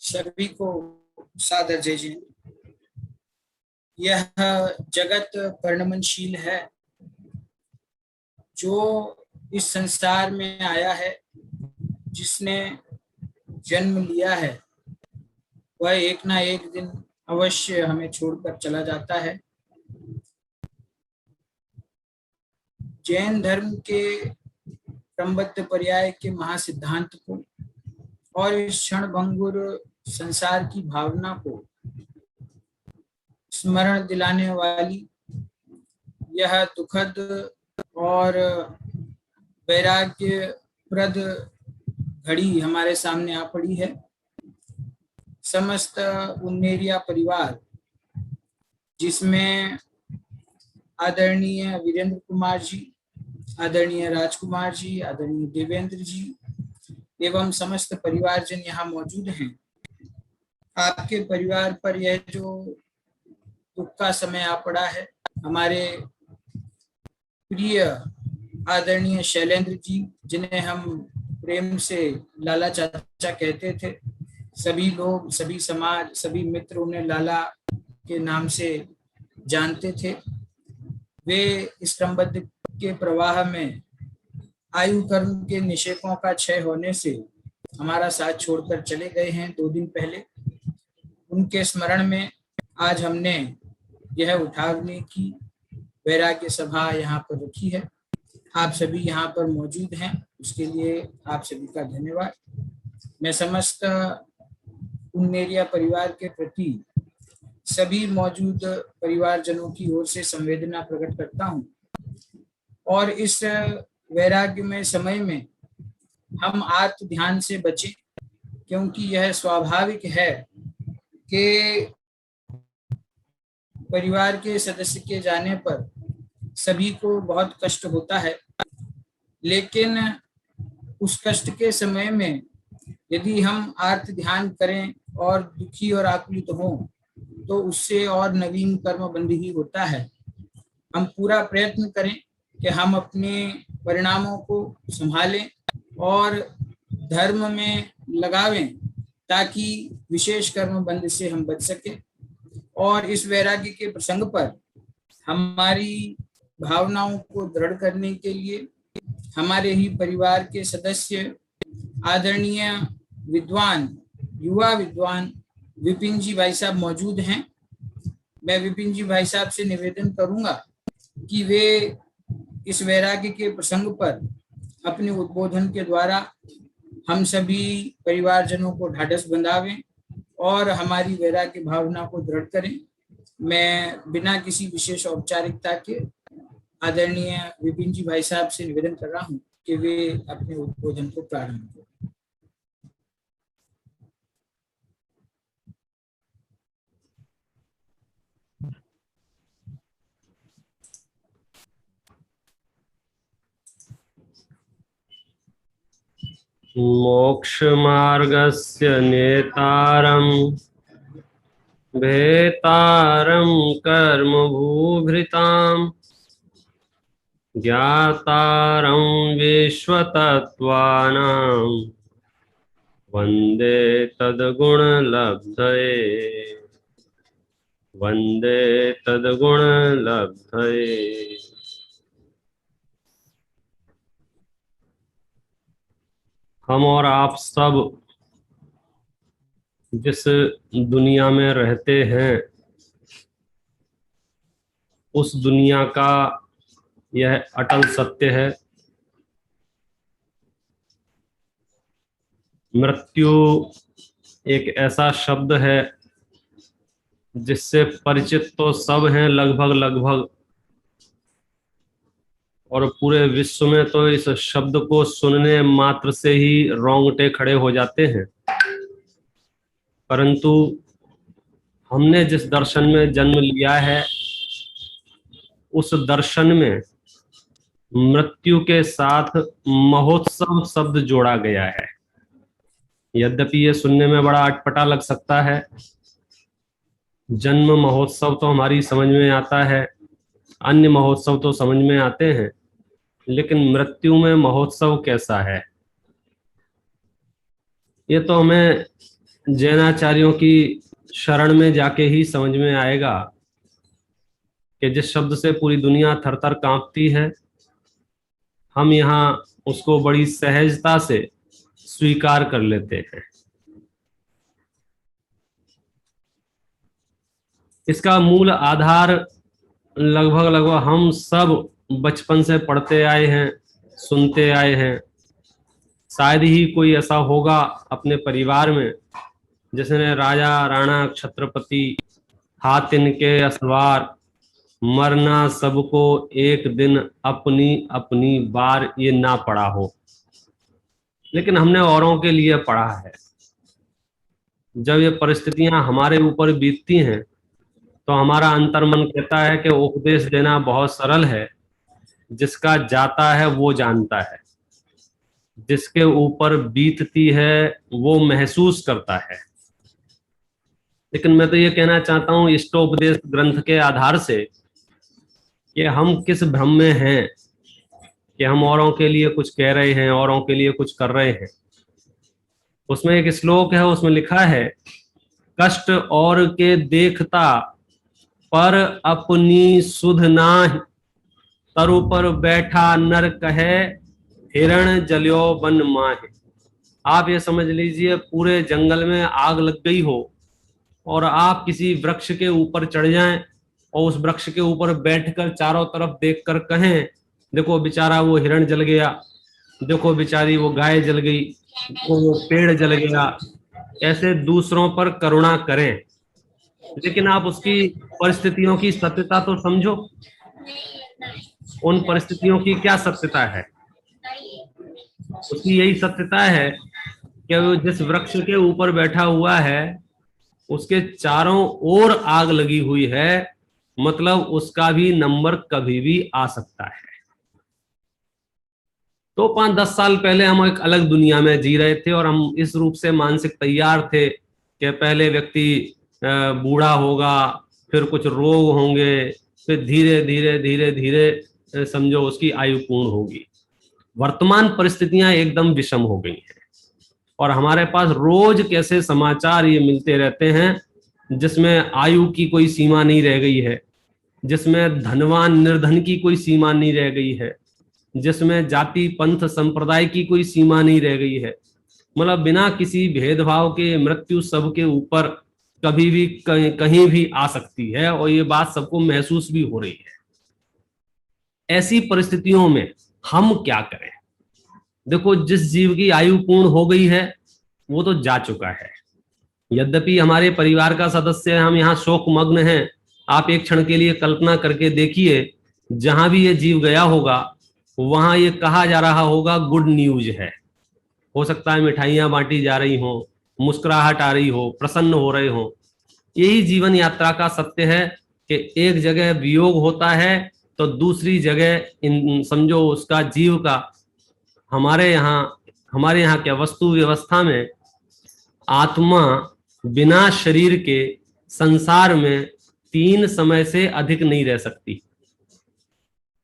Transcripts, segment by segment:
सभी को सादर जय जय। यह जगत परिणमनशील है। जो इस संसार में आया है, जिसने जन्म लिया है, वह एक ना एक दिन अवश्य हमें छोड़कर चला जाता है। जैन धर्म के क्रमबद्ध पर्याय के महासिद्धांत को और इस क्षणभंगुर संसार की भावना को स्मरण दिलाने वाली यह दुखद और वैराग्यप्रद घड़ी हमारे सामने आ पड़ी है। समस्त उन्नेरिया परिवार, जिसमें आदरणीय वीरेंद्र कुमार जी, आदरणीय राजकुमार जी, आदरणीय देवेंद्र जी एवं समस्त परिवारजन यहाँ मौजूद हैं। आपके परिवार पर यह जो दुख का समय आ पड़ा है, हमारे प्रिय आदरणीय शैलेंद्र जी, जिन्हें हम प्रेम से लाला चाचा कहते थे, सभी लोग, सभी समाज, सभी मित्र उन्हें लाला के नाम से जानते थे। वे इस क्रमबद्ध के प्रवाह में आयु कर्म के निषेकों का क्षय होने से हमारा साथ छोड़कर चले गए हैं 2 दिन पहले। उनके स्मरण में आज हमने यह उठावने की वैराग्य सभा यहाँ पर रखी है। आप सभी यहाँ पर मौजूद हैं, उसके लिए आप सभी का धन्यवाद। मैं समस्त उन्नेरिया परिवार के प्रति सभी मौजूद परिवारजनों की ओर से संवेदना प्रकट करता हूँ और इस वैराग्य में समय में हम आत्म ध्यान से बचें, क्योंकि यह स्वाभाविक है कि परिवार के सदस्य के जाने पर सभी को बहुत कष्ट होता है, लेकिन उस कष्ट के समय में यदि हम आर्त ध्यान करें और दुखी और आकुलित हों तो उससे और नवीन कर्म बंध ही होता है। हम पूरा प्रयत्न करें कि हम अपने परिणामों को संभालें और धर्म में लगावें, ताकि विशेष कर्म बंध से हम बच सकें। और इस वैराग्य के प्रसंग पर हमारी भावनाओं को दृढ़ करने के लिए हमारे ही परिवार के सदस्य आदरणीय विद्वान, युवा विद्वान विपिन जी भाई साहब मौजूद हैं। मैं विपिन जी भाई साहब से निवेदन करूंगा कि वे इस वैराग्य के प्रसंग पर अपने उद्बोधन के द्वारा हम सभी परिवारजनों को ढाढ़स बंधावें और हमारी वैराग्य भावना को दृढ़ करें। मैं बिना किसी विशेष औपचारिकता के आदरणीय विपिन जी भाई साहब से निवेदन कर रहा हूं कि वे अपने उद्बोधन को प्रारंभ करें। मोक्षमार्गस्य नेतारं भेतारं कर्मभूभृतां ज्ञातारं विश्वतत्त्वानां वन्दे तद्गुणलब्धये, वन्दे तद्गुणलब्धये। हम और आप सब जिस दुनिया में रहते हैं, उस दुनिया का यह अटल सत्य है। मृत्यु एक ऐसा शब्द है जिससे परिचित तो सब हैं लगभग, और पूरे विश्व में तो इस शब्द को सुनने मात्र से ही रोंगटे खड़े हो जाते हैं। परंतु हमने जिस दर्शन में जन्म लिया है, उस दर्शन में मृत्यु के साथ महोत्सव शब्द जोड़ा गया है। यद्यपि ये सुनने में बड़ा अटपटा लग सकता है। जन्म महोत्सव तो हमारी समझ में आता है, अन्य महोत्सव तो समझ में आते हैं, लेकिन मृत्यु में महोत्सव कैसा है? ये तो हमें जैनाचार्यों की शरण में जाके ही समझ में आएगा कि जिस शब्द से पूरी दुनिया थर थर कांपती है, हम यहाँ उसको बड़ी सहजता से स्वीकार कर लेते हैं। इसका मूल आधार लगभग लगभग हम सब बचपन से पढ़ते आए हैं, सुनते आए हैं। शायद ही कोई ऐसा होगा अपने परिवार में जिसने राजा राणा छत्रपति हाथ इनके असवार, मरना सबको एक दिन अपनी अपनी बार ये ना पढ़ा हो। लेकिन हमने औरों के लिए पढ़ा है। जब ये परिस्थितियां हमारे ऊपर बीतती हैं तो हमारा अंतर्मन कहता है कि उपदेश देना बहुत सरल है, जिसका जाता है वो जानता है, जिसके ऊपर बीतती है वो महसूस करता है। लेकिन मैं तो ये कहना चाहता हूं इष्टोपदेश ग्रंथ के आधार से कि हम किस भ्रम में हैं कि हम औरों के लिए कुछ कह रहे हैं, औरों के लिए कुछ कर रहे हैं। उसमें एक श्लोक है, उसमें लिखा है, कष्ट और के देखता पर अपनी सुध नाहि, तरु पर बैठा नर कहे हिरण जल्यो बन माहे। आप ये समझ लीजिए पूरे जंगल में आग लग गई हो और आप किसी वृक्ष के ऊपर चढ़ जाएं और उस वृक्ष के ऊपर बैठकर चारों तरफ देखकर कहें, देखो बेचारा वो हिरण जल गया, देखो बेचारी वो गाय जल गई, वो पेड़ जल गया, ऐसे दूसरों पर करुणा करें। लेकिन आप उसकी परिस्थितियों की सत्यता तो समझो। उन परिस्थितियों की क्या सत्यता है? उसकी यही सत्यता है कि वो जिस वृक्ष के ऊपर बैठा हुआ है उसके चारों ओर आग लगी हुई है, मतलब उसका भी नंबर कभी भी आ सकता है। तो 5-10 साल पहले हम एक अलग दुनिया में जी रहे थे और हम इस रूप से मानसिक तैयार थे कि पहले व्यक्ति बूढ़ा होगा, फिर कुछ रोग होंगे, फिर धीरे धीरे धीरे धीरे समझो उसकी आयु पूर्ण होगी। वर्तमान परिस्थितियां एकदम विषम हो गई हैं और हमारे पास रोज कैसे समाचार ये मिलते रहते हैं जिसमें आयु की कोई सीमा नहीं रह गई है, जिसमें धनवान निर्धन की कोई सीमा नहीं रह गई है, जिसमें जाति पंथ संप्रदाय की कोई सीमा नहीं रह गई है। मतलब बिना किसी भेदभाव के मृत्यु सबके ऊपर कभी भी कहीं भी आ सकती है और ये बात सबको महसूस भी हो रही है। ऐसी परिस्थितियों में हम क्या करें? देखो, जिस जीव की आयु पूर्ण हो गई है वो तो जा चुका है। यद्यपि हमारे परिवार का सदस्य हम यहाँ शोक मग्न हैं, आप एक क्षण के लिए कल्पना करके देखिए, जहां भी ये जीव गया होगा वहां ये कहा जा रहा होगा गुड न्यूज है। हो सकता है मिठाइयां बांटी जा रही हो, मुस्कुराहट आ रही हो, प्रसन्न हो रहे हो। यही जीवन यात्रा का सत्य है कि एक जगह वियोग होता है तो दूसरी जगह समझो उसका जीव का हमारे यहाँ क्या वस्तु व्यवस्था में आत्मा बिना शरीर के संसार में 3 समय से अधिक नहीं रह सकती।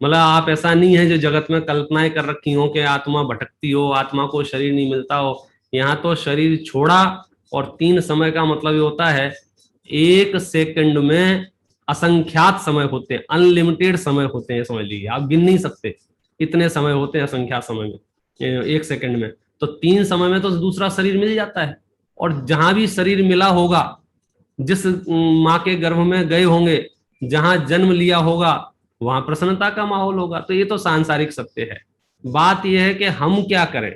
मतलब आप ऐसा नहीं है जो जगत में कल्पनाएं कर रखी हो कि आत्मा भटकती हो, आत्मा को शरीर नहीं मिलता हो। यहाँ तो शरीर छोड़ा और 3 समय का मतलब ये होता है 1 सेकंड में असंख्यात समय होते हैं, अनलिमिटेड समय होते हैं। समझ लीजिए, आप गिन नहीं सकते इतने समय होते हैं असंख्यात समय में 1 सेकंड में। तो 3 समय में तो दूसरा शरीर मिल जाता है और जहां भी शरीर मिला होगा, जिस माँ के गर्भ में गए होंगे, जहां जन्म लिया होगा, वहां प्रसन्नता का माहौल होगा। तो ये तो सांसारिक सत्य है। बात यह है कि हम क्या करें,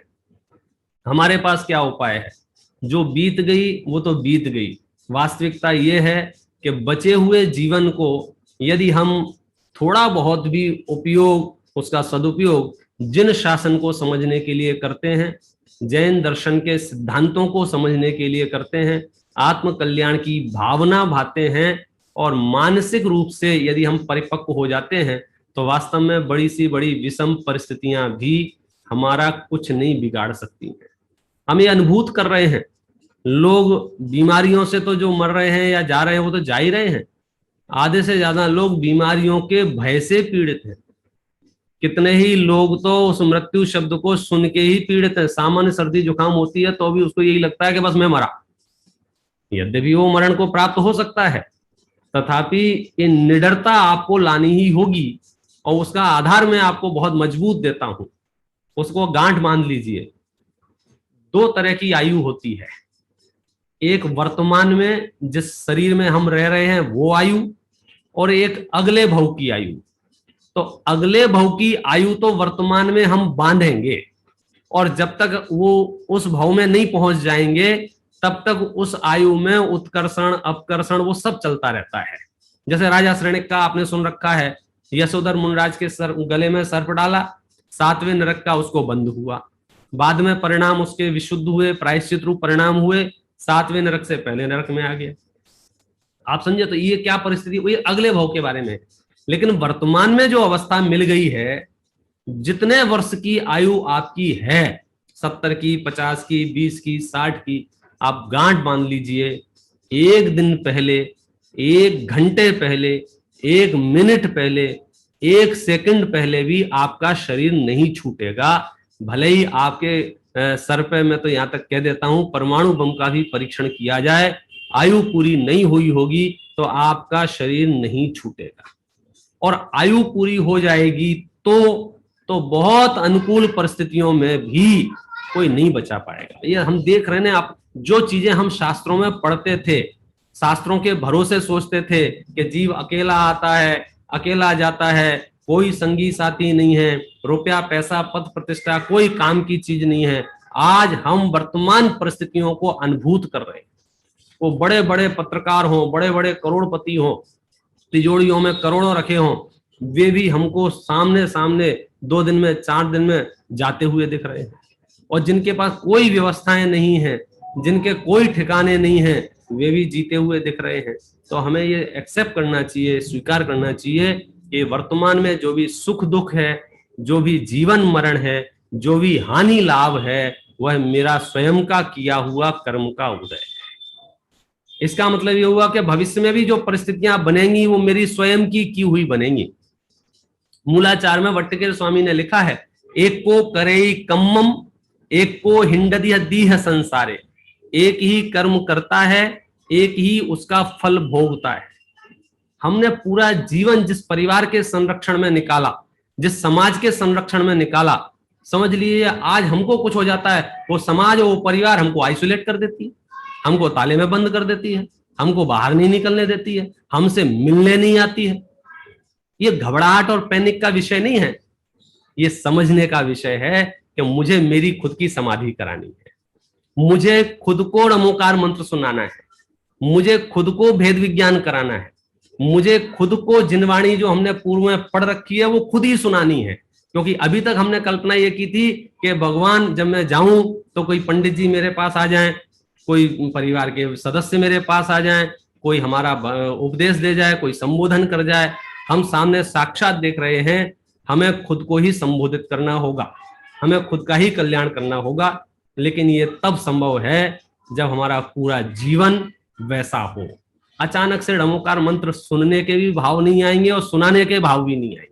हमारे पास क्या उपाय है। जो बीत गई वो तो बीत गई। वास्तविकता ये है कि बचे हुए जीवन को यदि हम थोड़ा बहुत भी उपयोग, उसका सदुपयोग जिन शासन को समझने के लिए करते हैं, जैन दर्शन के सिद्धांतों को समझने के लिए करते हैं, आत्म कल्याण की भावना भाते हैं और मानसिक रूप से यदि हम परिपक्व हो जाते हैं तो वास्तव में बड़ी सी बड़ी विषम परिस्थितियां भी हमारा कुछ नहीं बिगाड़ सकती हैं। हम ये अनुभूत कर रहे हैं, लोग बीमारियों से तो जो मर रहे हैं या जा रहे हैं वो तो जा ही रहे हैं। आधे से ज्यादा लोग बीमारियों के भय से पीड़ित हैं। कितने ही लोग तो उस मृत्यु शब्द को सुन के ही पीड़ित है। सामान्य सर्दी जुकाम होती है तो भी उसको यही लगता है कि बस मैं मरा, यद्यपि वो मरण को प्राप्त हो सकता है, तथापि ये निडरता आपको लानी ही होगी। और उसका आधार मैं आपको बहुत मजबूत देता हूं, उसको गांठ बांध लीजिए। 2 तरह की आयु होती है, एक वर्तमान में जिस शरीर में हम रह रहे हैं वो आयु, और एक अगले भव की आयु। तो अगले भव की आयु तो वर्तमान में हम बांधेंगे, और जब तक वो उस भव में नहीं पहुंच जाएंगे तब तक उस आयु में उत्कर्षण अपकर्षण वो सब चलता रहता है। जैसे राजा श्रेणिक का आपने सुन रखा है, यशोधर मुनिराज के गले में सर्प डाला, 7वें नरक का उसको बंध हुआ, बाद में परिणाम उसके विशुद्ध हुए, प्रायश्चित रूप परिणाम हुए, 7वें नरक से पहले नरक में आ गया। आप समझे? तो ये क्या परिस्थिति, ये अगले भव के बारे में। लेकिन वर्तमान में जो अवस्था मिल गई है, जितने वर्ष की आयु आपकी है, 70 की, 50 की, 20 की, 60 की, आप गांठ बांध लीजिए। 1 दिन पहले, 1 घंटे पहले, 1 मिनट पहले, 1 सेकंड पहले भी आपका शरीर नहीं छूटेगा। भले ही आपके सर पे, मैं तो यहां तक कह देता हूं, परमाणु बम का भी परीक्षण किया जाए, आयु पूरी नहीं हुई होगी तो आपका शरीर नहीं छूटेगा। और आयु पूरी हो जाएगी तो बहुत अनुकूल परिस्थितियों में भी कोई नहीं बचा पाएगा। ये हम देख रहे हैं। आप जो चीजें हम शास्त्रों में पढ़ते थे, शास्त्रों के भरोसे सोचते थे कि जीव अकेला आता है, अकेला जाता है, कोई संगी साथी नहीं है, रुपया पैसा पद प्रतिष्ठा कोई काम की चीज नहीं है, आज हम वर्तमान परिस्थितियों को अनुभूत कर रहे हैं। वो बड़े बड़े पत्रकार हों, बड़े बड़े करोड़पति हों, तिजोरियों में करोड़ों रखे हों, वे भी हमको सामने सामने 2 दिन में 4 दिन में जाते हुए दिख रहे हैं। और जिनके पास कोई व्यवस्थाएं नहीं है, जिनके कोई ठिकाने नहीं है, वे भी जीते हुए दिख रहे हैं। तो हमें ये एक्सेप्ट करना चाहिए, स्वीकार करना चाहिए कि वर्तमान में जो भी सुख दुख है, जो भी जीवन मरण है, जो भी हानि लाभ है, वह मेरा स्वयं का किया हुआ कर्म का उदय है। इसका मतलब ये हुआ कि भविष्य में भी जो परिस्थितियां बनेंगी वो मेरी स्वयं की हुई बनेंगी। मूलाचार में वट्टकेर स्वामी ने लिखा है, एक को करे कम्मम, एक को हिंडदिह दीह संसारे। एक ही कर्म करता है, एक ही उसका फल भोगता है। हमने पूरा जीवन जिस परिवार के संरक्षण में निकाला, जिस समाज के संरक्षण में निकाला, समझ लीजिए आज हमको कुछ हो जाता है, वो समाज और वो परिवार हमको आइसोलेट कर देती है, हमको ताले में बंद कर देती है, हमको बाहर नहीं निकलने देती है, हमसे मिलने नहीं आती है। ये घबराहट और पैनिक का विषय नहीं है, ये समझने का विषय है कि मुझे मेरी खुद की समाधि करानी है, मुझे खुद को नमोकार मंत्र सुनाना है, मुझे खुद को भेद विज्ञान कराना है, मुझे खुद को जिनवाणी जो हमने पूर्व में पढ़ रखी है वो खुद ही सुनानी है। क्योंकि अभी तक हमने कल्पना ये की थी कि भगवान जब मैं जाऊं तो कोई पंडित जी मेरे पास आ जाएं, कोई परिवार के सदस्य मेरे पास आ जाएं, कोई हमारा उपदेश दे जाए, कोई संबोधन कर जाए। हम सामने साक्षात देख रहे हैं, हमें खुद को ही संबोधित करना होगा, हमें खुद का ही कल्याण करना होगा। लेकिन ये तब संभव है जब हमारा पूरा जीवन वैसा हो। अचानक से नमोकार मंत्र सुनने के भी भाव नहीं आएंगे और सुनाने के भाव भी नहीं आएंगे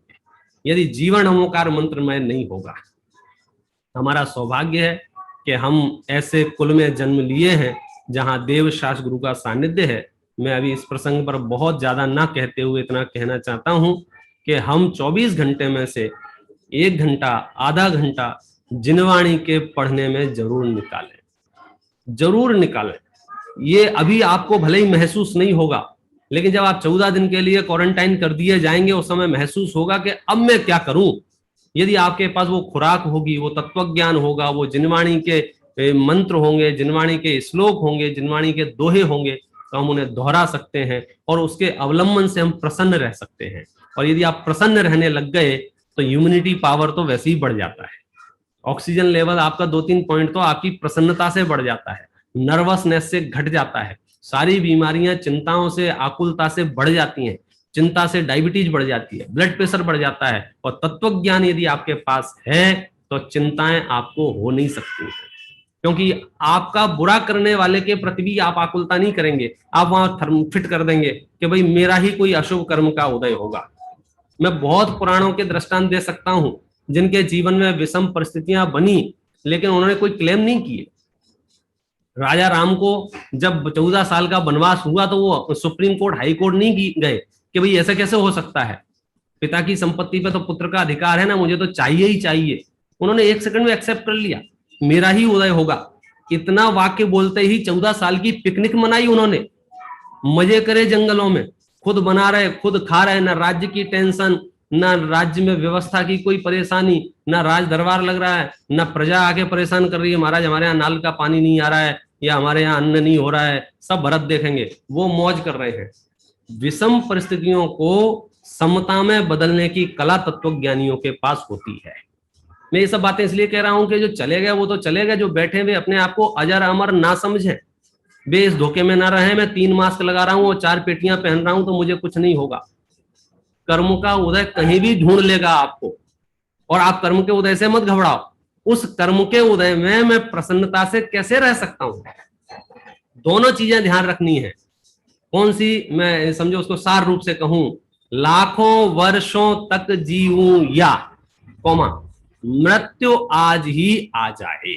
यदि जीवन नमोकार मंत्रमय नहीं होगा। हमारा सौभाग्य है कि हम ऐसे कुल में जन्म लिए हैं जहां देव शास्त्र गुरु का सानिध्य है। मैं अभी इस प्रसंग पर बहुत ज्यादा ना कहते हुए इतना कहना चाहता हूं कि हम 24 घंटे में से 1 घंटा आधा घंटा जिनवाणी के पढ़ने में जरूर निकालें। ये अभी आपको भले ही महसूस नहीं होगा, लेकिन जब आप 14 दिन के लिए क्वारंटाइन कर दिए जाएंगे उस समय महसूस होगा कि अब मैं क्या करूं। यदि आपके पास वो खुराक होगी, वो तत्वज्ञान होगा, वो जिनवाणी के मंत्र होंगे, जिनवाणी के श्लोक होंगे, जिनवाणी के दोहे होंगे, तो हम उन्हें दोहरा सकते हैं और उसके अवलंबन से हम प्रसन्न रह सकते हैं। और यदि आप प्रसन्न रहने लग गए तो इम्यूनिटी पावर तो वैसे ही बढ़ जाता है, ऑक्सीजन लेवल आपका 2-3 पॉइंट तो आपकी प्रसन्नता से बढ़ जाता है, नर्वसनेस से घट जाता है, सारी बीमारियां चिंताओं से आकुलता से बढ़ जाती हैं, चिंता से डायबिटीज बढ़ जाती है, ब्लड प्रेशर बढ़ जाता है। और तत्वज्ञान यदि आपके पास है तो चिंताएं आपको हो नहीं सकती हैं, क्योंकि आपका बुरा करने वाले के प्रति भी आप आकुलता नहीं करेंगे, आप वहां थर्म फिट कर देंगे कि भाई मेरा ही कोई अशुभ कर्म का उदय होगा। मैं बहुत पुराणों के दृष्टांत दे सकता हूं जिनके जीवन में विषम परिस्थितियां बनी लेकिन उन्होंने कोई क्लेम नहीं किए। राजा राम को जब 14 साल का वनवास हुआ तो वो सुप्रीम कोर्ट हाई कोर्ट नहीं गए कि भाई ऐसा कैसे हो सकता है, पिता की संपत्ति पे तो पुत्र का अधिकार है ना, मुझे तो चाहिए ही चाहिए। उन्होंने 1 सेकंड में एक्सेप्ट कर लिया, मेरा ही उदय होगा। इतना वाक्य बोलते ही 14 साल की पिकनिक मनाई उन्होंने, मजे करे जंगलों में, खुद बना रहे खुद खा रहे, ना राज्य की टेंशन, ना राज्य में व्यवस्था की कोई परेशानी, ना राज दरबार लग रहा है, ना प्रजा आके परेशान कर रही है महाराज हमारे यहाँ नाल का पानी नहीं आ रहा है या हमारे यहाँ अन्न नहीं हो रहा है, सब भरत देखेंगे, वो मौज कर रहे हैं। विषम परिस्थितियों को समता में बदलने की कला तत्वज्ञानियों के पास होती है। मैं ये सब बातें इसलिए कह रहा हूं कि जो चले गए वो तो चले गए, जो बैठे हुए अपने आप को अजर अमर ना समझें, वे इस धोखे में ना रहे मैं 3 मास्क लगा रहा हूं और 4 पेटियां पहन रहा हूं तो मुझे कुछ नहीं होगा। कर्म का उदय कहीं भी ढूंढ लेगा आपको, और आप कर्म के उदय से मत घबराओ। उस कर्म के उदय में मैं प्रसन्नता से कैसे रह सकता हूं, दोनों चीजें ध्यान रखनी है। कौन सी, मैं समझो उसको सार रूप से कहूं, लाखों वर्षों तक जीऊं या कौमा मृत्यु आज ही आ जाए,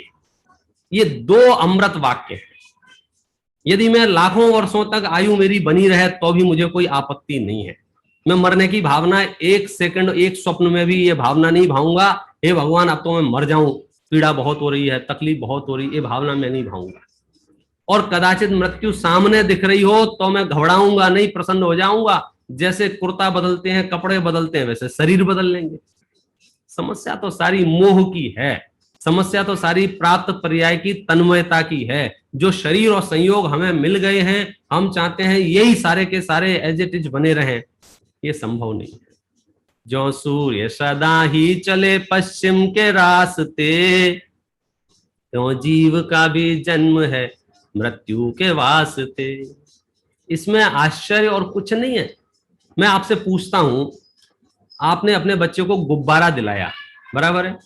ये 2 अमृत वाक्य हैं। यदि मैं लाखों वर्षों तक आयु मेरी बनी रहे तो भी मुझे कोई आपत्ति नहीं है। मैं मरने की भावना 1 सेकंड, एक स्वप्न में भी ये भावना नहीं भाऊंगा, हे भगवान अब तो मैं मर जाऊं, पीड़ा बहुत हो रही है, तकलीफ बहुत हो रही है, ये भावना मैं नहीं भाऊंगा। और कदाचित मृत्यु सामने दिख रही हो तो मैं घबराऊंगा नहीं, प्रसन्न हो जाऊंगा। जैसे कुर्ता बदलते हैं, कपड़े बदलते हैं, वैसे शरीर बदल लेंगे। समस्या तो सारी मोह की है, समस्या तो सारी प्राप्त पर्याय की तन्मयता की है। जो शरीर और संयोग हमें मिल गए हैं, हम चाहते हैं यही सारे के सारे एज इट इज बने रहें, ये संभव नहीं है। जो सूर्य सदा ही चले पश्चिम के रास्ते, तो जीव का भी जन्म है मृत्यु के वास्ते। इसमें आश्चर्य और कुछ नहीं है। मैं आपसे पूछता हूं, आपने अपने बच्चे को गुब्बारा दिलाया, बराबर है,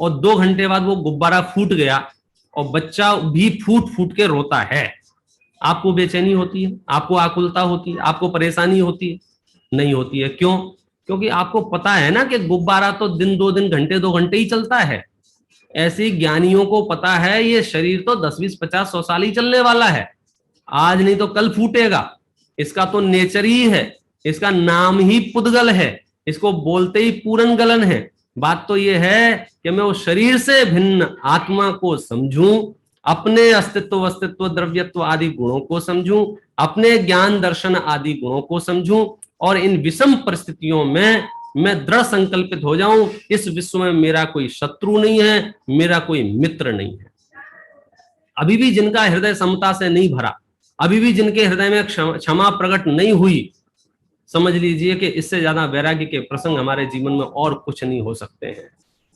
और 2 घंटे बाद वो गुब्बारा फूट गया और बच्चा भी फूट फूट के रोता है, आपको बेचैनी होती है, आपको आकुलता होती है, आपको परेशानी होती है? नहीं होती है। क्यों? क्योंकि आपको पता है ना कि गुब्बारा तो दिन 2 दिन, घंटे 2 घंटे ही चलता है। ऐसे ज्ञानियों को पता है ये शरीर तो 10, 20, 50, 100 साल ही चलने वाला है, आज नहीं तो कल फूटेगा। इसका तो नेचर ही है, इसका नाम ही पुद्गल है, इसको बोलते ही पूरन गलन है। बात तो ये है कि मैं उस शरीर से भिन्न आत्मा को समझूं, अपने अस्तित्व वस्तित्व द्रव्यत्व आदि गुणों को समझूं, अपने ज्ञान दर्शन आदि गुणों को समझूं, और इन विषम परिस्थितियों में मैं दृढ़ संकल्पित हो जाऊं, इस विश्व में मेरा कोई शत्रु नहीं है, मेरा कोई मित्र नहीं है। अभी भी जिनका हृदय समता से नहीं भरा, अभी भी जिनके हृदय में क्षमा प्रकट नहीं हुई, समझ लीजिए कि इससे ज्यादा वैराग्य के प्रसंग हमारे जीवन में और कुछ नहीं हो सकते हैं।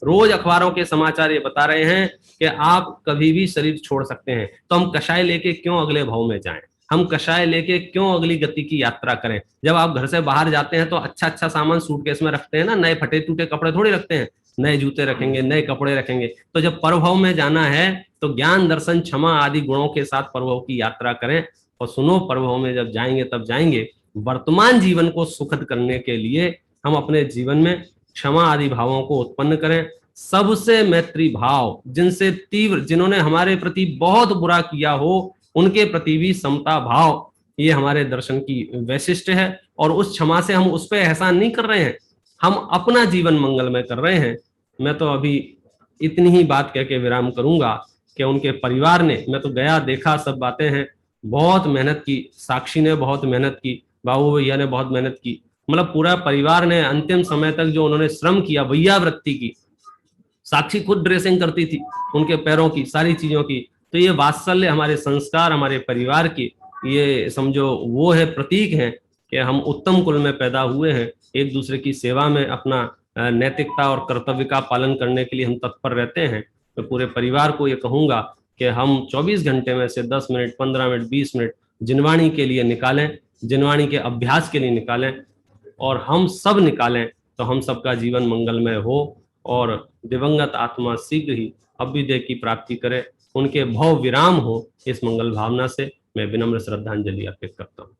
रोज अखबारों के समाचार ये बता रहे हैं कि आप कभी भी शरीर छोड़ सकते हैं, तो हम कषाय लेके क्यों अगले भाव में जाएं, हम कषाय लेके क्यों अगली गति की यात्रा करें। जब आप घर से बाहर जाते हैं तो अच्छा अच्छा सामान सूटकेस में रखते हैं ना, नए फटे टूटे कपड़े थोड़ी रखते हैं, नए जूते रखेंगे, नए कपड़े रखेंगे। तो जब परभव में जाना है तो ज्ञान दर्शन क्षमा आदि गुणों के साथ परभव की यात्रा करें। और सुनो, परभव में जब जाएंगे तब जाएंगे, वर्तमान जीवन को सुखद करने के लिए हम अपने जीवन में क्षमा आदि भावों को उत्पन्न करें। सबसे मैत्री भाव, जिनसे तीव्र, जिन्होंने हमारे प्रति बहुत बुरा किया हो, उनके प्रति भी समता भाव, ये हमारे दर्शन की वैशिष्ट है। और उस क्षमा से हम उस पर एहसान नहीं कर रहे हैं, हम अपना जीवन मंगलमय कर रहे हैं। मैं तो अभी इतनी ही बात कह के विराम करूंगा कि उनके परिवार ने, मैं तो गया देखा, सब बातें हैं, बहुत मेहनत की, साक्षी ने बहुत मेहनत की, बाबू भैया ने बहुत मेहनत की, मतलब पूरा परिवार ने अंतिम समय तक जो उन्होंने श्रम किया, भैया वृत्ति की, साक्षी खुद ड्रेसिंग करती थी उनके पैरों की, सारी चीजों की। तो ये वात्सल्य, हमारे संस्कार, हमारे परिवार की, ये समझो वो है, प्रतीक है कि हम उत्तम कुल में पैदा हुए हैं। एक दूसरे की सेवा में अपना नैतिकता और कर्तव्य का पालन करने के लिए हम तत्पर रहते हैं। तो पूरे परिवार को ये कहूंगा कि हम 24 घंटे में से 10 मिनट, 15 मिनट, 20 मिनट जिनवाणी के लिए निकालें, जिनवाणी के अभ्यास के लिए निकालें, और हम सब निकालें तो हम सबका जीवन मंगलमय हो और दिवंगत आत्मा शीघ्र ही अभ्युदय की प्राप्ति करे, उनके भव विराम हो। इस मंगल भावना से मैं विनम्र श्रद्धांजलि अर्पित करता हूँ।